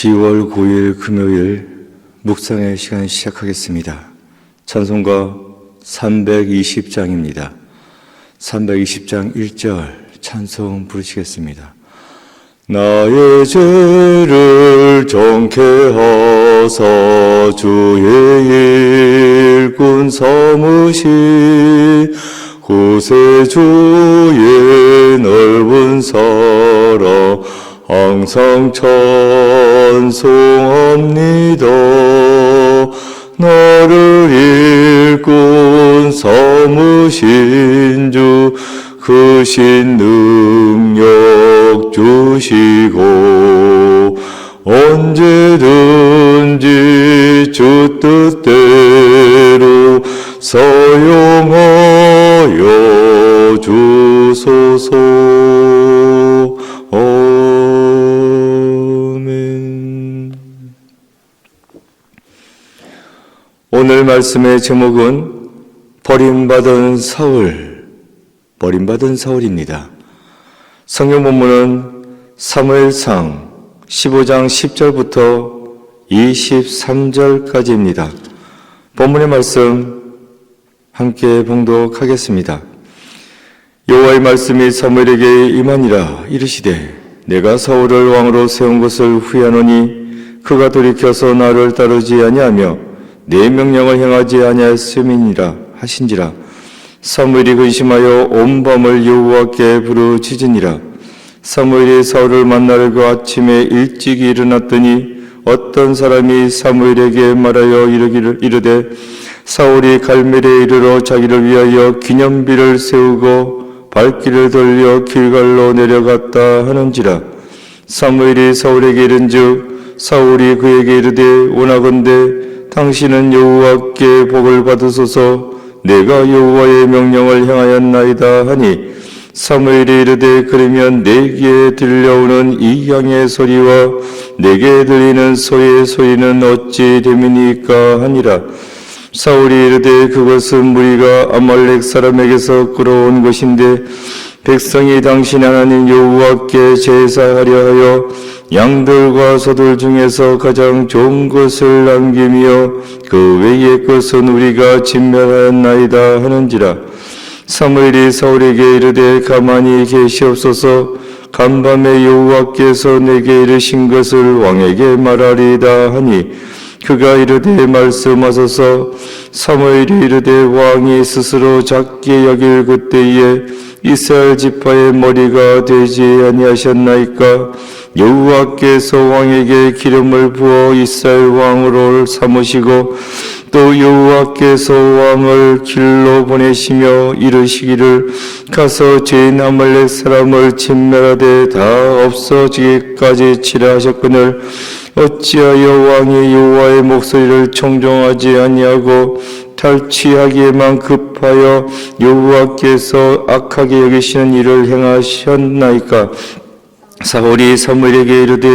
10월 9일 금요일 묵상의 시간 시작하겠습니다. 찬송가 320장입니다. 320장 1절 찬송 부르시겠습니다. 나의 죄를 정케 하사 주의 일꾼 삼으신 구세주의 넓은 사랑 항상 찬송합니다. 나를 일꾼 삼으신 주 크신 능력 주시고 언제든지 주 뜻대로 사용하여 주소서. 아멘. 오늘 말씀의 제목은 버림받은 사울입니다. 성경 본문은 사무엘상 15장 10절부터 23절까지입니다. 본문의 말씀 함께 봉독하겠습니다. 여호와의 말씀이 사무엘에게 임하니라. 이르시되 내가 사울을 왕으로 세운 것을 후회하노니 그가 돌이켜서 나를 따르지 아니하며 내 명령을 행하지 아니하였음이니라 하신지라. 사무엘이 근심하여 온 밤을 여호와께 부르짖으니라. 사무엘이 사울을 만나러 그 아침에 일찍 일어났더니 어떤 사람이 사무엘에게 말하여 이르되 사울이 갈멜에 이르러 자기를 위하여 기념비를 세우고 발길을 돌려 길갈로 내려갔다 하는지라. 사무엘이 사울에게 이른즉 사울이 그에게 이르되 원하건대 당신은 여호와께 복을 받으소서. 내가 여호와의 명령을 행하였나이다 하니 사무엘이 이르되 그러면 내 귀에 들려오는 이 양의 소리와 내게 들리는 소의 소리는 어찌 됨이니까 하니라. 사울이 이르되 그것은 무리가 아말렉 사람에게서 끌어온 것인데 백성이 당신 하나님 여호와께 제사하려 하여 양들과 소들 중에서 가장 좋은 것을 남기며 그 외의 것은 우리가 진멸하였나이다 하는지라. 사무엘이 사울에게 이르되 가만히 계시옵소서. 간밤에 여호와께서 내게 이르신 것을 왕에게 말하리이다 하니 그가 이르되 말씀하소서. 사무엘이 이르되 왕이 스스로 작게 여길 그때에 이스라엘 지파의 머리가 되지 아니하셨나이까. 여호와께서 왕에게 기름을 부어 이스라엘 왕으로 삼으시고 또 여호와께서 왕을 길로 보내시며 이르시기를 가서 죄인 아말렉 사람을 진멸하되 다 없어지기까지 치라 하셨거늘 어찌하여 왕이 여호와의 목소리를 청종하지 아니하고 탈취하기에만 급하여 여호와께서 악하게 여기시는 일을 행하셨나이까. 사울이 사무엘에게 이르되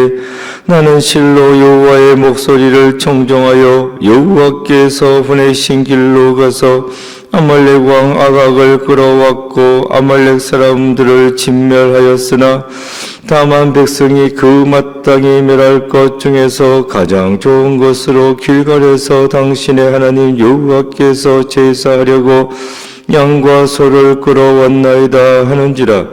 나는 실로 여호와의 목소리를 청종하여 여호와께서 보내신 길로 가서 아말렉 왕 아각을 끌어왔고 아말렉 사람들을 진멸하였으나 다만 백성이 그 마땅히 멸할 것 중에서 가장 좋은 것으로 길갈에서 당신의 하나님 여호와께서 제사하려고 양과 소를 끌어왔나이다 하는지라.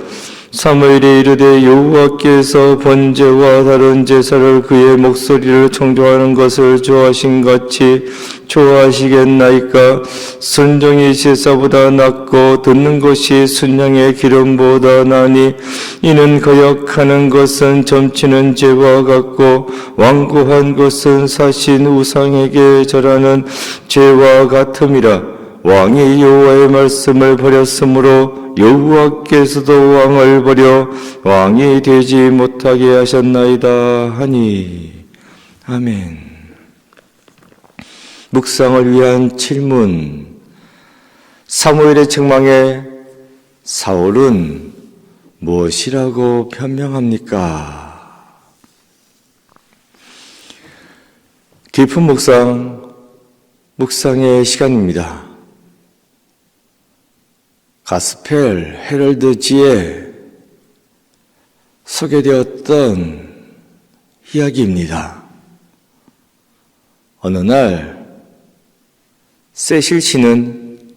사무엘이 이르되 여호와께서 번제와 다른 제사를 그의 목소리를 청종하는 것을 좋아하신 같이 좋아하시겠나이까. 순종이 제사보다 낫고 듣는 것이 순양의 기름보다 나으니 이는 거역하는 것은 점치는 죄와 같고 완고한 것은 사신 우상에게 절하는 죄와 같음이라. 왕이 여호와의 말씀을 버렸으므로 여호와께서도 왕을 버려 왕이 되지 못하게 하셨나이다 하니. 아멘. 묵상을 위한 질문. 사무엘의 책망에 사울은 무엇이라고 변명합니까? 깊은 묵상의 시간입니다. 가스펠 헤럴드지에 소개되었던 이야기입니다. 어느 날 세실 씨는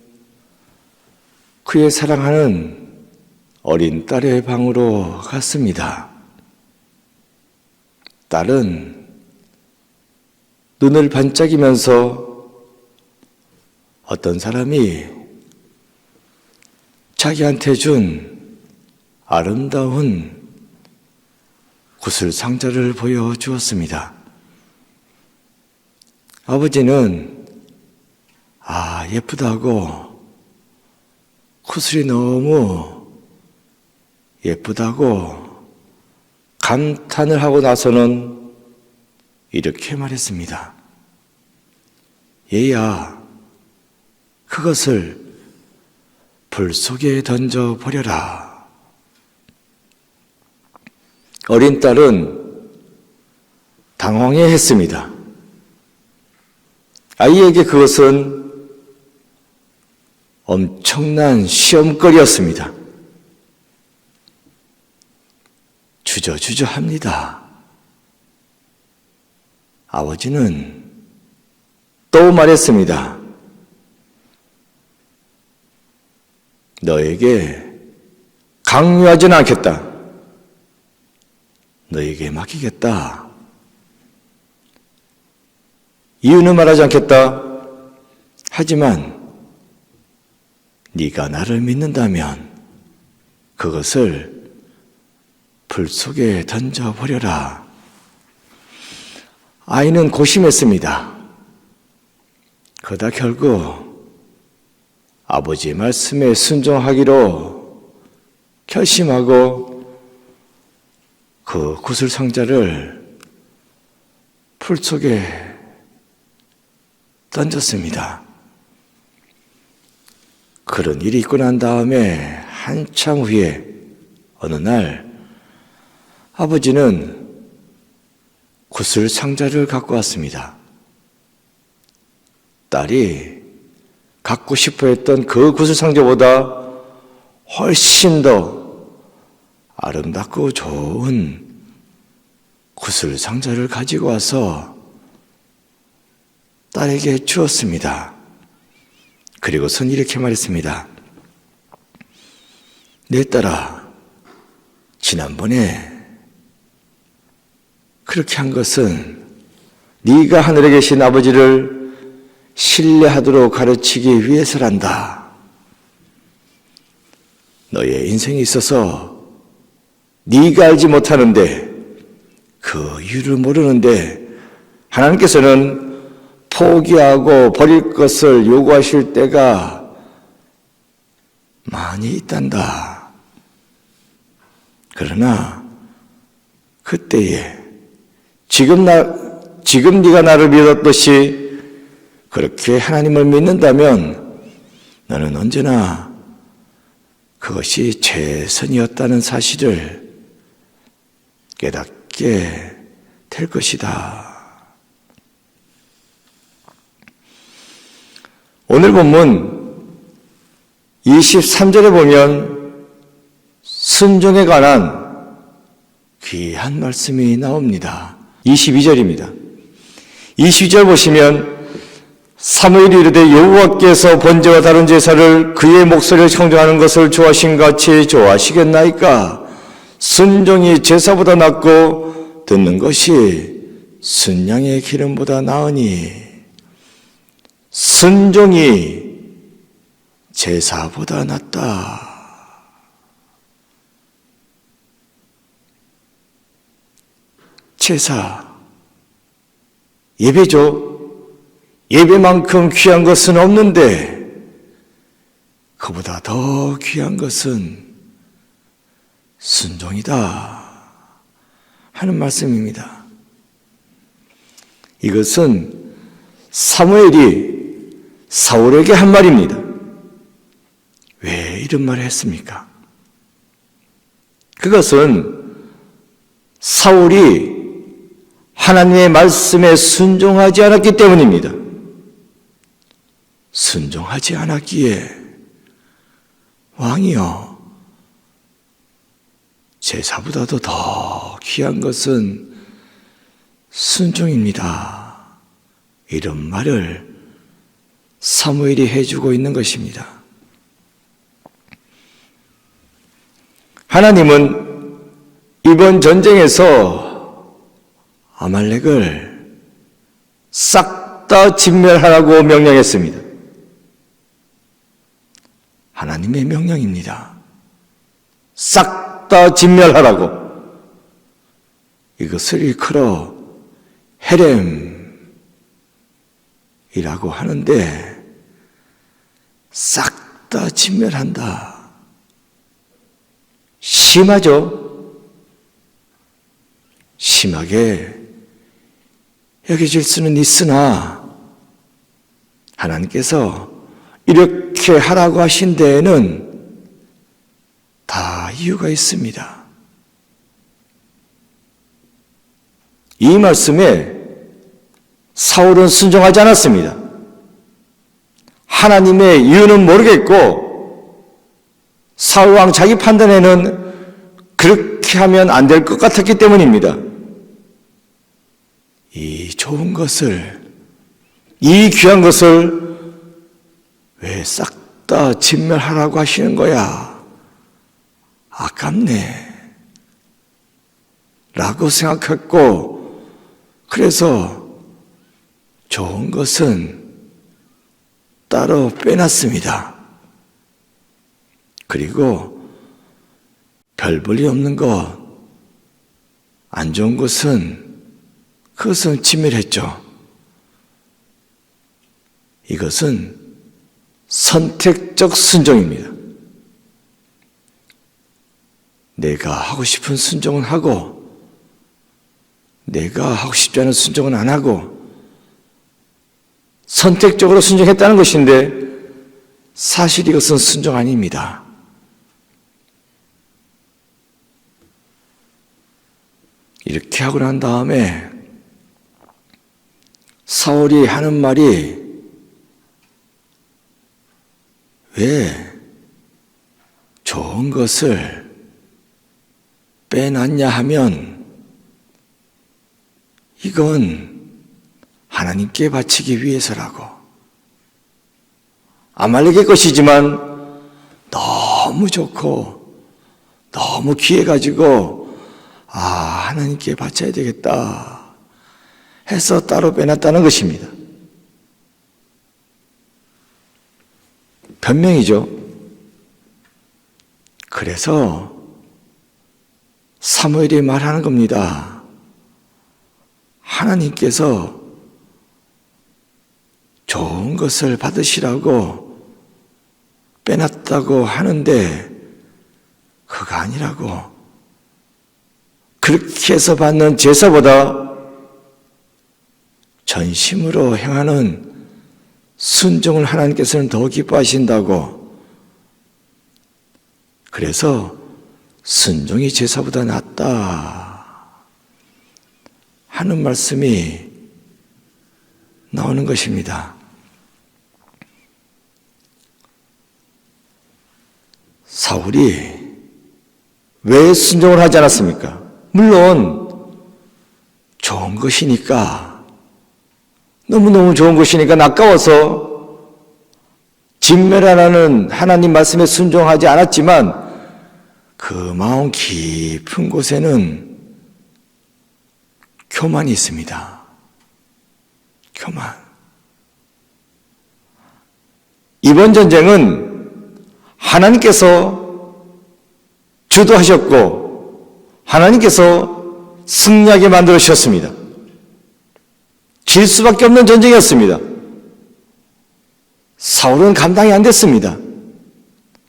그의 사랑하는 어린 딸의 방으로 갔습니다. 딸은 눈을 반짝이면서 어떤 사람이 자기한테 준 아름다운 구슬 상자를 보여주었습니다. 아버지는 예쁘다고, 구슬이 너무 예쁘다고 감탄을 하고 나서는 이렇게 말했습니다. 얘야, 그것을 불 속에 던져버려라. 어린 딸은 당황해했습니다. 아이에게 그것은 엄청난 시험거리였습니다. 주저주저합니다. 아버지는 또 말했습니다. 너에게 강요하지는 않겠다. 너에게 맡기겠다. 이유는 말하지 않겠다. 하지만 네가 나를 믿는다면 그것을 불 속에 던져버려라. 아이는 고심했습니다. 그러다 결국 아버지의 말씀에 순종하기로 결심하고 그 구슬 상자를 풀 속에 던졌습니다. 그런 일이 있고 난 다음에 한참 후에 어느 날 아버지는 구슬 상자를 갖고 왔습니다. 딸이 갖고 싶어 했던 그 구슬 상자보다 훨씬 더 아름답고 좋은 구슬 상자를 가지고 와서 딸에게 주었습니다. 그리고선 이렇게 말했습니다. 내 딸아, 지난번에 그렇게 한 것은 네가 하늘에 계신 아버지를 신뢰하도록 가르치기 위해서란다. 너의 인생에 있어서 네가 알지 못하는데 그 이유를 모르는데 하나님께서는 포기하고 버릴 것을 요구하실 때가 많이 있단다. 그러나 그때에 지금 네가 나를 믿었듯이 그렇게 하나님을 믿는다면 너는 언제나 그것이 최선이었다는 사실을 깨닫게 될 것이다. 오늘 본문 23절에 보면 순종에 관한 귀한 말씀이 나옵니다. 22절입니다. 22절 보시면 사무엘이 이르되 여호와께서 번제와 다른 제사를 그의 목소리를 청정하는 것을 좋아하신 같이 좋아하시겠나이까? 순종이 제사보다 낫고 듣는 것이 순양의 기름보다 나으니 순종이 제사보다 낫다. 제사, 예배죠. 예배만큼 귀한 것은 없는데 그보다 더 귀한 것은 순종이다 하는 말씀입니다. 이것은 사무엘이 사울에게 한 말입니다. 왜 이런 말을 했습니까? 그것은 사울이 하나님의 말씀에 순종하지 않았기 때문입니다. 순종하지 않았기에 왕이여, 제사보다도 더 귀한 것은 순종입니다 이런 말을 사무엘이 해주고 있는 것입니다. 하나님은 이번 전쟁에서 아말렉을 싹 다 진멸하라고 명령했습니다. 하나님의 명령입니다. 싹 다 진멸하라고. 이것을 일컬어 헤렘이라고 하는데, 싹 다 진멸한다. 심하죠? 심하게 여겨질 수는 있으나 하나님께서 이렇게 하라고 하신 데에는 다 이유가 있습니다. 이 말씀에 사울은 순종하지 않았습니다. 하나님의 이유는 모르겠고 사울 왕 자기 판단에는 그렇게 하면 안 될 것 같았기 때문입니다. 이 좋은 것을, 이 귀한 것을 왜 싹 다 진멸하라고 하시는 거야? 아깝네 라고 생각했고, 그래서 좋은 것은 따로 빼놨습니다. 그리고 별 볼일 없는 것, 안 좋은 것은 그것은 진멸했죠. 이것은 선택적 순종입니다. 내가 하고 싶은 순종은 하고, 내가 하고 싶지 않은 순종은 안 하고, 선택적으로 순종했다는 것인데 사실 이것은 순종 아닙니다. 이렇게 하고 난 다음에 사울이 하는 말이 왜 좋은 것을 빼놨냐 하면 이건 하나님께 바치기 위해서라고. 아말렉의 것이지만 너무 좋고 너무 귀해가지고 하나님께 바쳐야 되겠다 해서 따로 빼놨다는 것입니다. 변명이죠. 그래서 사무엘이 말하는 겁니다. 하나님께서 좋은 것을 받으시라고 빼놨다고 하는데 그거 아니라고. 그렇게 해서 받는 제사보다 전심으로 행하는 순종을 하나님께서는 더 기뻐하신다고. 그래서 순종이 제사보다 낫다 하는 말씀이 나오는 것입니다. 사울이 왜 순종을 하지 않았습니까? 물론 좋은 것이니까, 너무너무 좋은 것이니까 아까워서 진멸하라는 하나님 말씀에 순종하지 않았지만 그 마음 깊은 곳에는 교만이 있습니다. 교만. 이번 전쟁은 하나님께서 주도하셨고 하나님께서 승리하게 만들어 주셨습니다. 질 수밖에 없는 전쟁이었습니다. 사울은 감당이 안 됐습니다.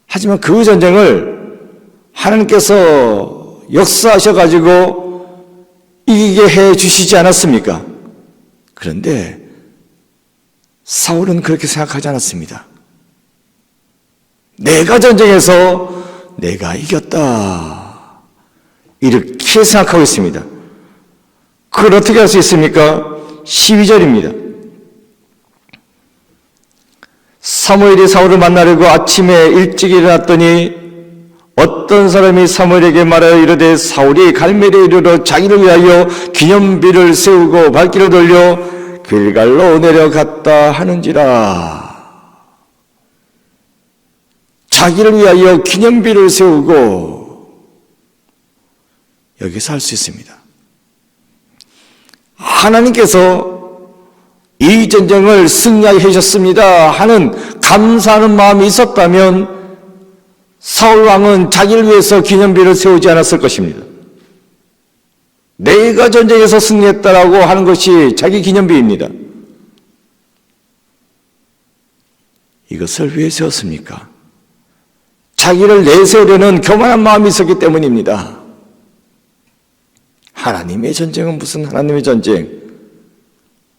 하지만 그 전쟁을 하나님께서 역사하셔가지고 이기게 해 주시지 않았습니까? 그런데 사울은 그렇게 생각하지 않았습니다. 내가 전쟁에서 내가 이겼다 이렇게 생각하고 있습니다. 그걸 어떻게 할 수 있습니까? 12절입니다. 사무엘이 사울을 만나려고 아침에 일찍 일어났더니 어떤 사람이 사무엘에게 말하여 이르되 사울이 갈멜리에 이르러 자기를 위하여 기념비를 세우고 발길을 돌려 길갈로 내려갔다 하는지라. 자기를 위하여 기념비를 세우고, 여기서 알 수 있습니다. 하나님께서 이 전쟁을 승리하게 해주셨습니다 하는 감사하는 마음이 있었다면 사울 왕은 자기를 위해서 기념비를 세우지 않았을 것입니다. 내가 전쟁에서 승리했다라고 하는 것이 자기 기념비입니다. 이것을 왜 세웠습니까? 자기를 내세우려는 교만한 마음이 있었기 때문입니다. 하나님의 전쟁은 무슨 하나님의 전쟁?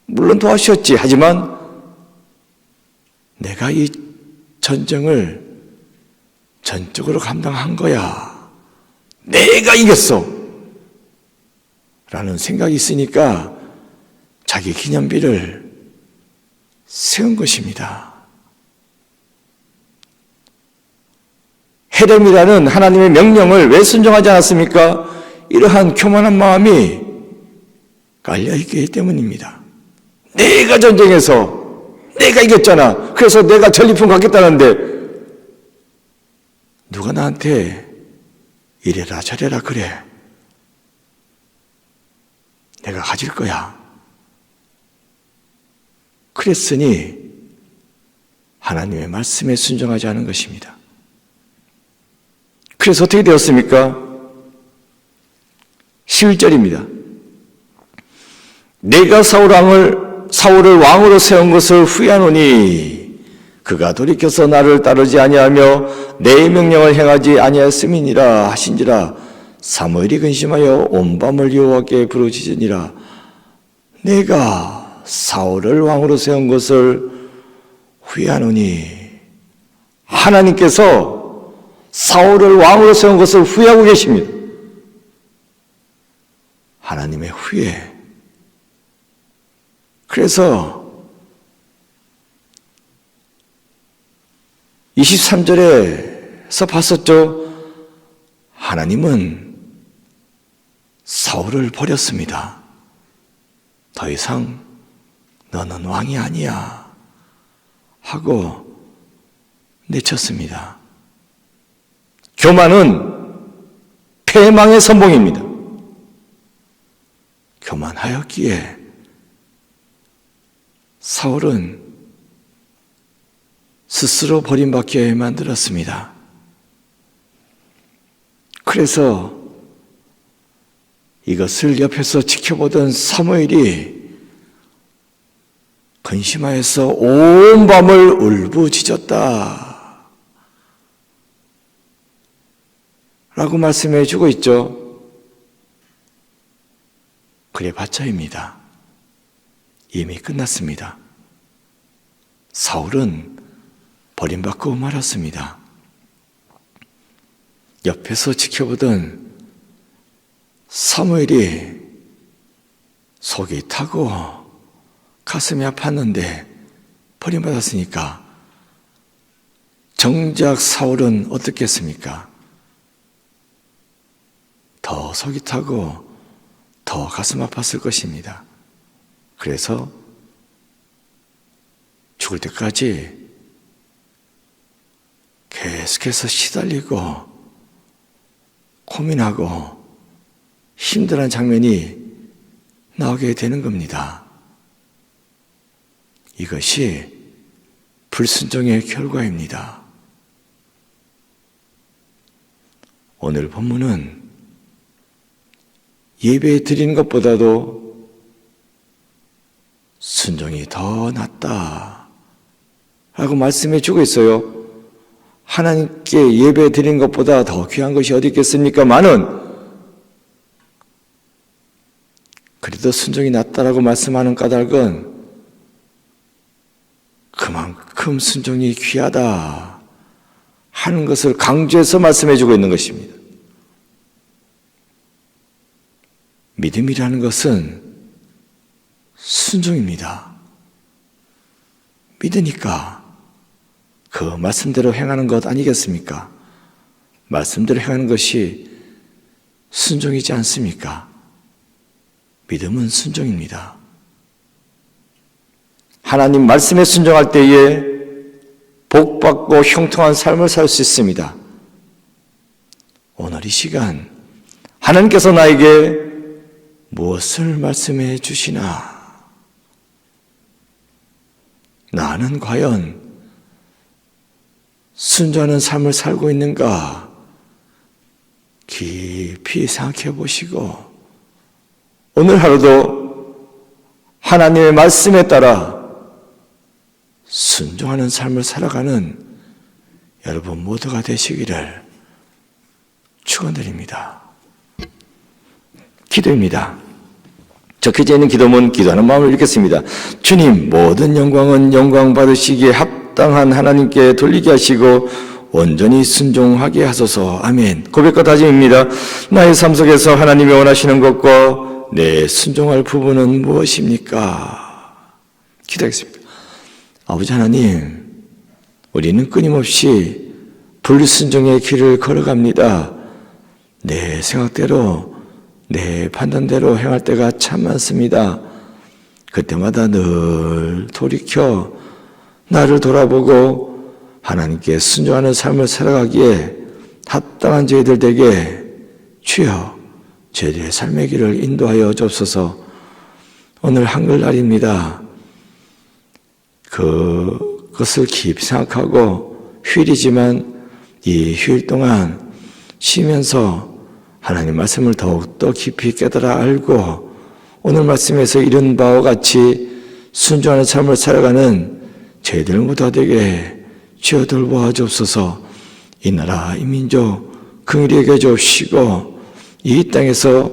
물론 도와주셨지. 하지만 내가 이 전쟁을 전적으로 감당한 거야. 내가 이겼어. 라는 생각이 있으니까 자기 기념비를 세운 것입니다. 헤렘이라는 하나님의 명령을 왜 순종하지 않았습니까? 이러한 교만한 마음이 깔려있기 때문입니다. 내가 전쟁에서 내가 이겼잖아. 그래서 내가 전리품 갖겠다는데 누가 나한테 이래라 저래라 그래. 내가 가질 거야. 그랬으니 하나님의 말씀에 순종하지 않은 것입니다. 그래서 어떻게 되었습니까? 11절입니다. 내가 사울을 왕으로 세운 것을 후회하노니 그가 돌이켜서 나를 따르지 아니하며 내 명령을 행하지 아니하였음이니라 하신지라. 사무엘이 근심하여 온 밤을 여호와께 부르짖으니라. 내가 사울을 왕으로 세운 것을 후회하노니, 하나님께서 사울을 왕으로 세운 것을 후회하고 계십니다. 하나님의 후회. 그래서 23절에서 봤었죠. 하나님은 사울을 버렸습니다. 더 이상 너는 왕이 아니야 하고 내쳤습니다. 교만은 패망의 선봉입니다. 교만하였기에 사울은 스스로 버림받게 만들었습니다. 그래서 이것을 옆에서 지켜보던 사무엘이 근심하여서 온 밤을 울부짖었다 라고 말씀해 주고 있죠. 그래봤자입니다. 이미 끝났습니다. 사울은 버림받고 말았습니다. 옆에서 지켜보던 사무엘이 속이 타고 가슴이 아팠는데 버림받았으니까 정작 사울은 어떻겠습니까? 더 속이 타고 더 가슴 아팠을 것입니다. 그래서 죽을 때까지 계속해서 시달리고 고민하고 힘들어하는 장면이 나오게 되는 겁니다. 이것이 불순종의 결과입니다. 오늘 본문은 예배 드리는 것보다도 순종이 더 낫다 라고 말씀해 주고 있어요. 하나님께 예배 드리는 것보다 더 귀한 것이 어디 있겠습니까? 많은 그래도 순종이 낫다라고 말씀하는 까닭은 그만큼 순종이 귀하다 하는 것을 강조해서 말씀해 주고 있는 것입니다. 믿음이라는 것은 순종입니다. 믿으니까 그 말씀대로 행하는 것 아니겠습니까? 말씀대로 행하는 것이 순종이지 않습니까? 믿음은 순종입니다. 하나님 말씀에 순종할 때에 복받고 형통한 삶을 살 수 있습니다. 오늘 이 시간 하나님께서 나에게 무엇을 말씀해 주시나? 나는 과연 순종하는 삶을 살고 있는가? 깊이 생각해 보시고 오늘 하루도 하나님의 말씀에 따라 순종하는 삶을 살아가는 여러분 모두가 되시기를 축원드립니다. 기도입니다. 적혀져 있는 기도문 기도하는 마음을 읽겠습니다. 주님, 모든 영광은 영광 받으시기에 합당한 하나님께 돌리게 하시고 온전히 순종하게 하소서. 아멘. 고백과 다짐입니다. 나의 삶 속에서 하나님이 원하시는 것과 내 순종할 부분은 무엇입니까? 기도하겠습니다. 아버지 하나님, 우리는 끊임없이 불순종의 길을 걸어갑니다. 내 생각대로, 내 판단대로 행할 때가 참 많습니다. 그때마다 늘 돌이켜 나를 돌아보고 하나님께 순종하는 삶을 살아가기에 합당한 저희들 되게 주여 저희들의 삶의 길을 인도하여 주옵소서. 오늘 한글날입니다. 그것을 깊이 생각하고 휴일이지만 이 휴일 동안 쉬면서 하나님 말씀을 더욱더 깊이 깨달아 알고 오늘 말씀에서 이런 바와 같이 순종하는 삶을 살아가는 저희들 모두가 되게 주여 돌보아 주옵소서. 이 나라 이 민족 긍휼히 여겨 주옵시고 이 땅에서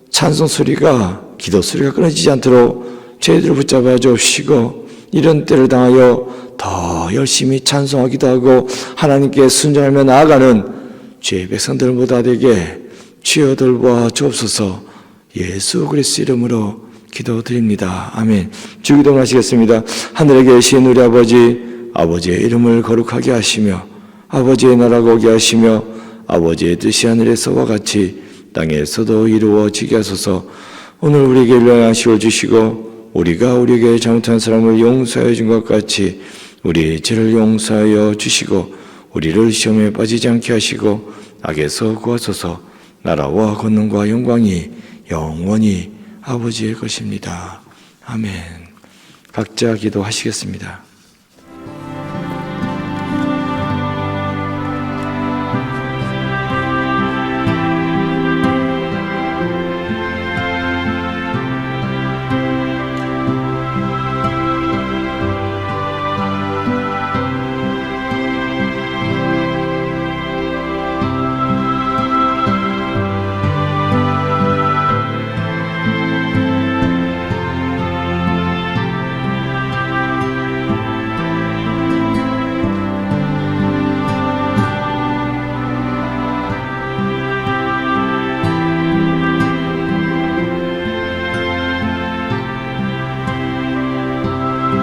찬송 소리가 기도 소리가 끊어지지 않도록 저희들을 붙잡아 주옵시고 이런 때를 당하여 더 열심히 찬송하기도 하고 하나님께 순종하며 나아가는 주의 백성들 모두 되게 주여 돌보아 주옵소서. 예수 그리스도 이름으로 기도드립니다. 아멘. 주기도문 하시겠습니다. 하늘에 계신 우리 아버지의 이름을 거룩하게 하시며 아버지의 나라가 오게 하시며 아버지의 뜻이 하늘에서와 같이 땅에서도 이루어지게 하소서. 오늘 우리에게 일용할 양식을 주시고 우리가 우리에게 잘못한 사람을 용서하여 준 것 같이 우리 죄를 용서하여 주시고 우리를 시험에 빠지지 않게 하시고 악에서 구하소서. 나라와 권능과 영광이 영원히 아버지의 것입니다. 아멘. 각자 기도하시겠습니다.